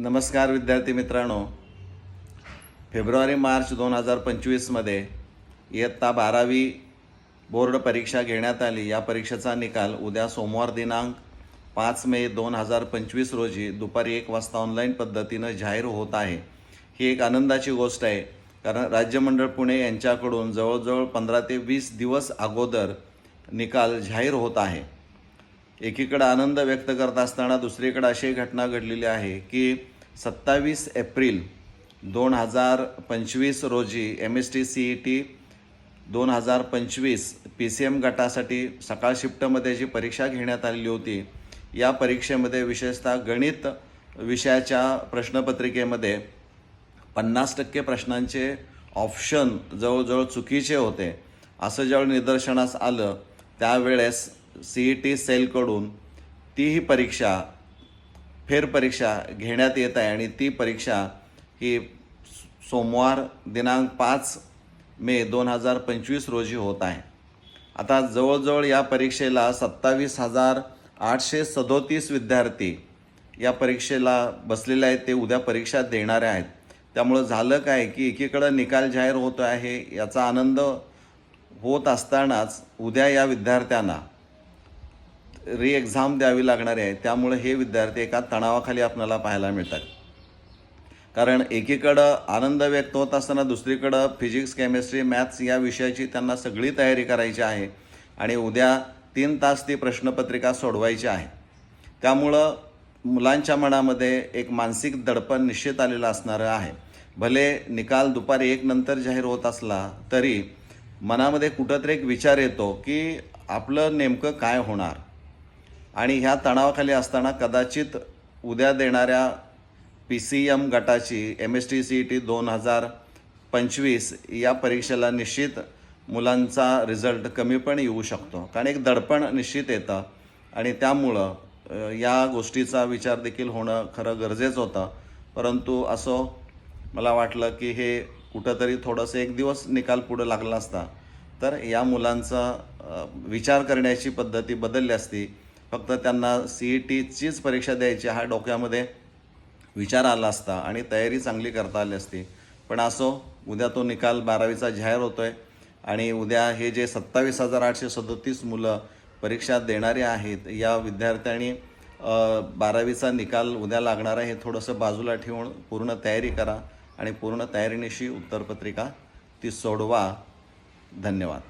नमस्कार विद्यार्थी मित्रांनो, फेब्रुवारी-मार्च 2025मध्ये इयत्ता 12वी बोर्ड परीक्षा घेण्यात आली। या परीक्षेचा निकाल उद्या सोमवार दिनांक 5 मे 2025 रोजी दुपारी 1 वाजता ऑनलाईन पद्धतीनं जाहीर होत आहे। ही एक आनंदाची गोष्ट आहे, कारण राज्य मंडळ पुणे यांच्याकडून जवळजवळ 15 ते 20 दिवस अगोदर निकाल जाहीर होत आहे। एकीकडे आनंद व्यक्त करत असताना दुसरीकडे अशी घटना घडलेली आहे की 27 एप्रिल 2025 रोजी MST-CET 2025 PCM गटासाठी सकाळ शिफ्टमध्ये जी परीक्षा घेण्यात आलेली होती, या परीक्षेमध्ये विशेषतः गणित विषयाच्या प्रश्नपत्रिकेमध्ये 50% प्रश्नांचे ऑप्शन जवळजवळ चुकीचे होते। असं ज्यावेळी निदर्शनास आलं त्यावेळेस CET सेलकडून तीही परीक्षा फेरपरीक्षा घेण्यात येत आहे आणि ती परीक्षा ही सोमवार दिनांक 5 मे 2025 रोजी होत आहे। आता जवळजवळ या परीक्षेला 27,837 विद्यार्थी या परीक्षेला बसलेले आहेत, ते उद्या परीक्षा देणारे आहेत। त्यामुळे झालं काय की एकीकडे निकाल जाहीर होतो आहे, याचा आनंद होत असतानाच उद्या या विद्यार्थ्यांना री एक्झाम द्यावी लागणार आहे। त्यामुळे हे विद्यार्थी एका तणावाखाली आपल्याला पाहायला मिळतात, कारण एकीकडं आनंद व्यक्त होत असताना दुसरीकडं फिजिक्स, केमिस्ट्री, मॅथ्स या विषयाची त्यांना सगळी तयारी करायची आहे आणि उद्या 3 तास ती प्रश्नपत्रिका सोडवायची आहे। त्यामुळं मुलांच्या मनामध्ये एक मानसिक दडपण निश्चित आलेलं असणार आहे। भले निकाल दुपारी 1 नंतर जाहीर होत असला तरी मनामध्ये कुठंतरी एक विचार येतो की आपलं नेमकं काय होणार, आणि ह्या तणावाखाली असताना कदाचित उद्या देणाऱ्या PCM गटाची MST-CET 2025 या परीक्षेला निश्चित मुलांचा रिझल्ट कमी पण येऊ शकतो, कारण एक दडपण निश्चित येतं आणि त्यामुळं या गोष्टीचा विचार देखील होणं खरं गरजेचं होतं। परंतु असं मला वाटलं की हे कुठंतरी थोडंसं 1 दिवस निकाल पुढं लागला असता तर या मुलांचा विचार करण्याची पद्धती बदलली असती। फक्त त्यांना CETचीच परीक्षा द्यायची हा डोक्यामध्ये विचार आला असता आणि तयारी चांगली करता आली असती। पण असो, उद्या तो निकाल 12वीचा जाहीर होतो आहे आणि उद्या हे जे 27,837 मुलं परीक्षा देणारे आहेत, या विद्यार्थ्यांनी 12वीचा निकाल उद्या लागणार आहे हे थोडंसं बाजूला ठेवून पूर्ण तयारी करा आणि पूर्ण तयारीनिशी उत्तरपत्रिका ती सोडवा। धन्यवाद।